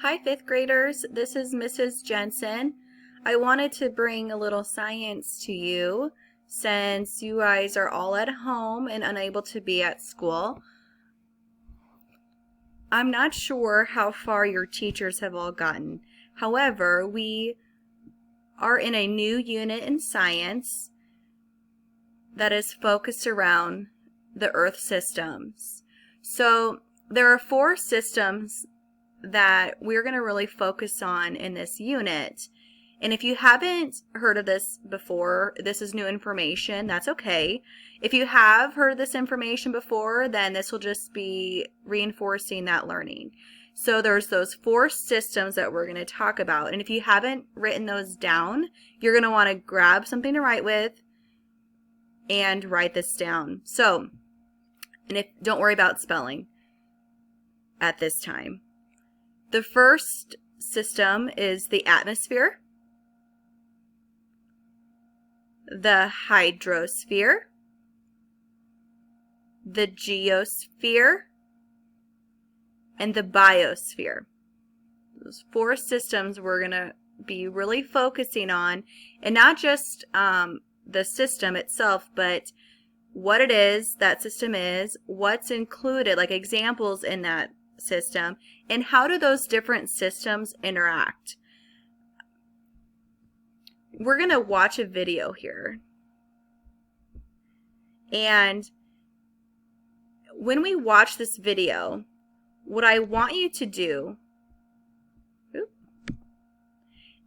Hi, fifth graders. This is Mrs. Jensen. I wanted to bring a little science to you since you guys are all at home and unable to be at school. I'm not sure how far your teachers have all gotten. However, we are in a new unit in science that is focused around the Earth systems. So there are 4 systems that we're going to really focus on in this unit. And if you haven't heard of this before, this is new information, that's okay. If you have heard this information before, then this will just be reinforcing that learning. So there's those 4 systems that we're going to talk about. And if you haven't written those down, you're going to want to grab something to write with and write this down. So, don't worry about spelling at this time. The first system is the atmosphere, the hydrosphere, the geosphere, and the biosphere. Those 4 systems we're going to be really focusing on, and not just the system itself, but what it is, that system is, what's included, like examples in that system, and how do those different systems interact. We're going to watch a video here. And when we watch this video, what I want you to do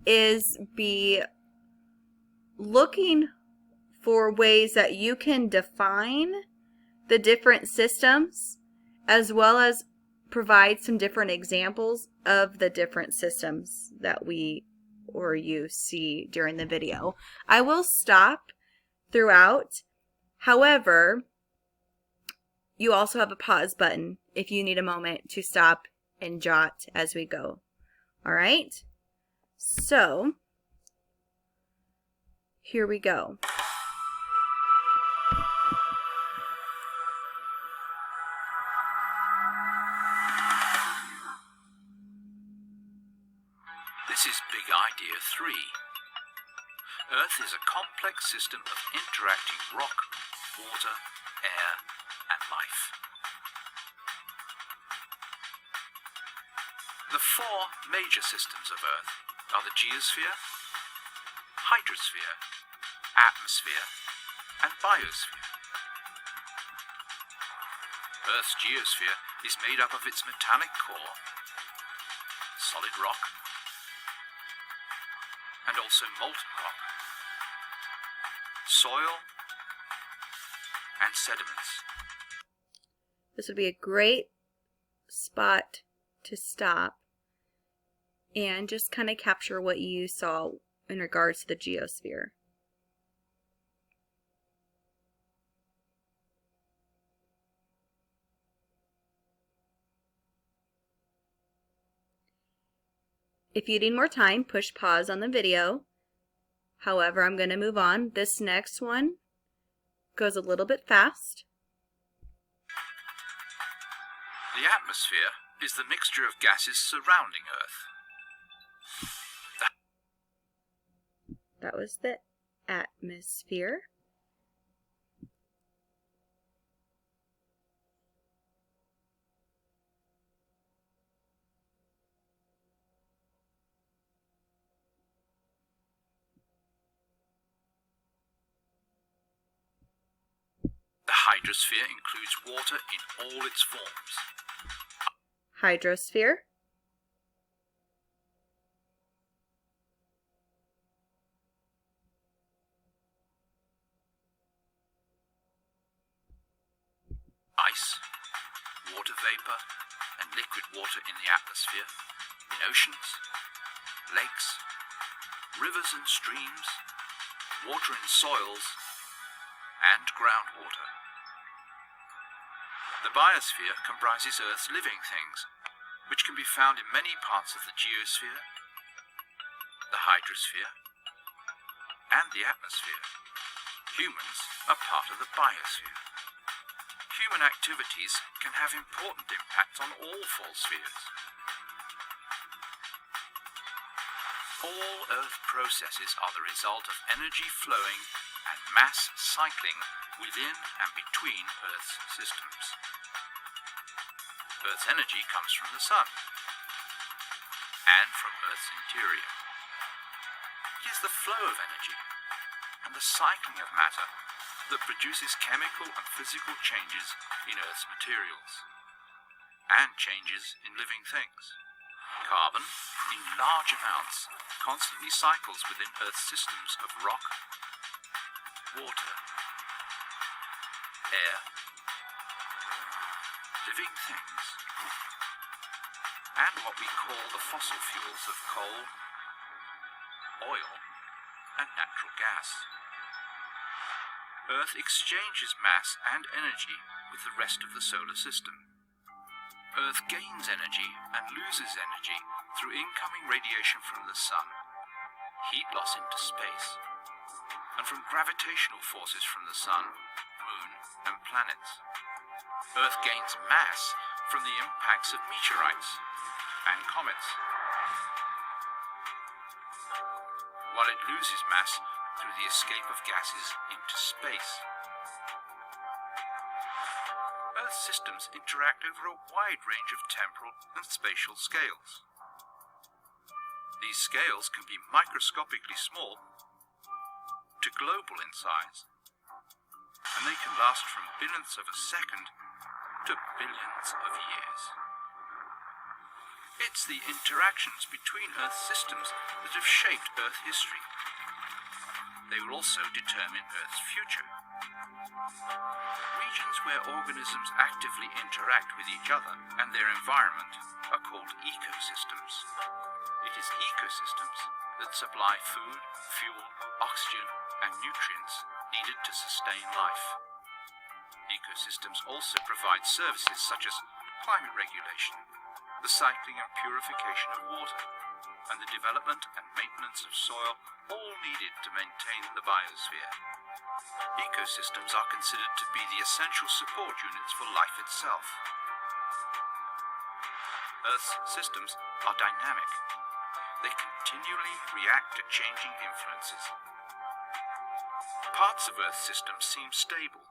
is be looking for ways that you can define the different systems, as well as provide some different examples of the different systems that we or you see during the video. I will stop throughout. However, you also have a pause button if you need a moment to stop and jot as we go. All right? So, here we go. This is Big Idea 3. Earth is a complex system of interacting rock, water, air, and life. The 4 major systems of Earth are the geosphere, hydrosphere, atmosphere, and biosphere. Earth's geosphere is made up of its metallic core, solid rock, and also molten rock, soil, and sediments. This would be a great spot to stop and just kind of capture what you saw in regards to the geosphere. If you need more time, push pause on the video. However, I'm going to move on. This next one goes a little bit fast. The atmosphere is the mixture of gases surrounding Earth. That was the atmosphere. The hydrosphere includes water in all its forms. Hydrosphere. Ice, water vapor, and liquid water in the atmosphere, in oceans, lakes, rivers and streams, water in soils, and groundwater. The biosphere comprises Earth's living things, which can be found in many parts of the geosphere, the hydrosphere, and the atmosphere. Humans are part of the biosphere. Human activities can have important impacts on all 4 spheres. All Earth processes are the result of energy flowing and mass cycling within and between Earth's systems. Earth's energy comes from the Sun and from Earth's interior. It is the flow of energy and the cycling of matter that produces chemical and physical changes in Earth's materials and changes in living things. Carbon, in large amounts, constantly cycles within Earth's systems of rock, water, air, living things, and what we call the fossil fuels of coal, oil, and natural gas. Earth exchanges mass and energy with the rest of the solar system. Earth gains energy and loses energy through incoming radiation from the Sun, heat loss into space, and from gravitational forces from the Sun, Moon, and planets. Earth gains mass from the impacts of meteorites and comets, while it loses mass through the escape of gases into space. Earth systems interact over a wide range of temporal and spatial scales. These scales can be microscopically small to global in size, and they can last from billionths of a second to billions of years. It's the interactions between Earth systems that have shaped Earth history. They will also determine Earth's future. Regions where organisms actively interact with each other and their environment are called ecosystems. It is ecosystems that supply food, fuel, oxygen, and nutrients needed to sustain life. Ecosystems also provide services such as climate regulation, the cycling and purification of water, and the development and maintenance of soil, all needed to maintain the biosphere. Ecosystems are considered to be the essential support units for life itself. Earth's systems are dynamic. They continually react to changing influences. Parts of Earth's systems seem stable.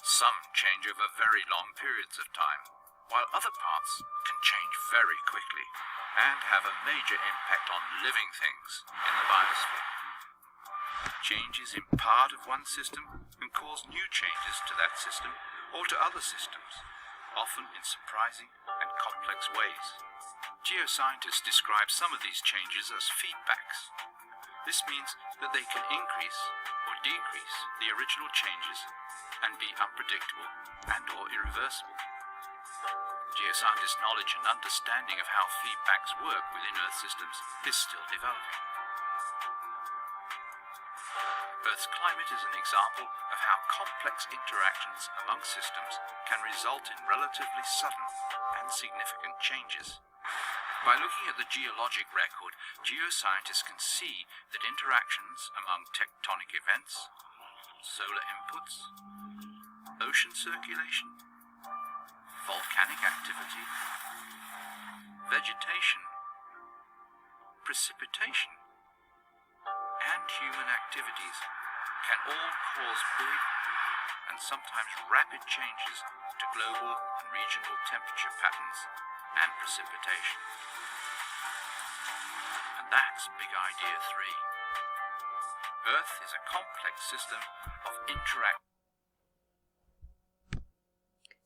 Some change over very long periods of time, while other parts can change very quickly and have a major impact on living things in the biosphere. Changes in part of one system can cause new changes to that system or to other systems, often in surprising and complex ways. Geoscientists describe some of these changes as feedbacks. This means that they can increase or decrease the original changes and be unpredictable and or irreversible. Geoscientists' knowledge and understanding of how feedbacks work within Earth systems is still developing. Earth's climate is an example of how complex interactions among systems can result in relatively sudden and significant changes. By looking at the geologic record, geoscientists can see that interactions among tectonic events, solar inputs, ocean circulation, volcanic activity, vegetation, precipitation, and human activities can all cause big and sometimes rapid changes to global and regional temperature patterns and precipitation. And that's Big Idea 3. Earth is a complex system of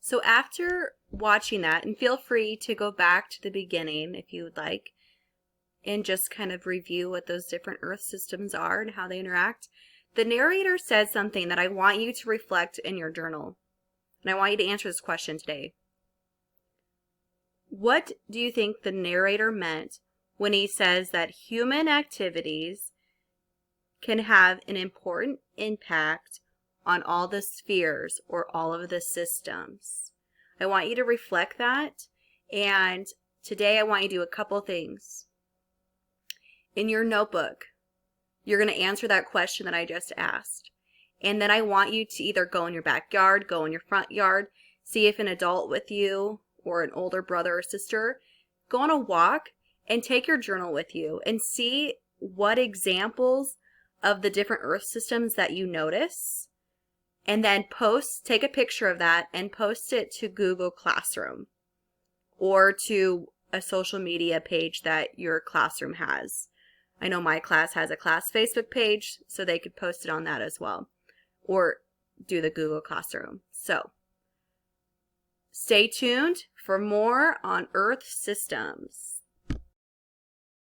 So after watching that, and feel free to go back to the beginning if you would like, and just kind of review what those different Earth systems are and how they interact, the narrator said something that I want you to reflect in your journal. And I want you to answer this question today. What do you think the narrator meant when he says that human activities can have an important impact on all the spheres or all of the systems? I want you to reflect that, and today I want you to do a couple things. In your notebook, you're going to answer that question that I just asked. And then I want you to either go in your backyard, go in your front yard, see if an adult with you or an older brother or sister, go on a walk and take your journal with you and see what examples of the different Earth systems that you notice, and then take a picture of that and post it to Google Classroom or to a social media page that your classroom has. I know my class has a class Facebook page, so they could post it on that as well, or do the Google Classroom. So stay tuned for more on Earth systems.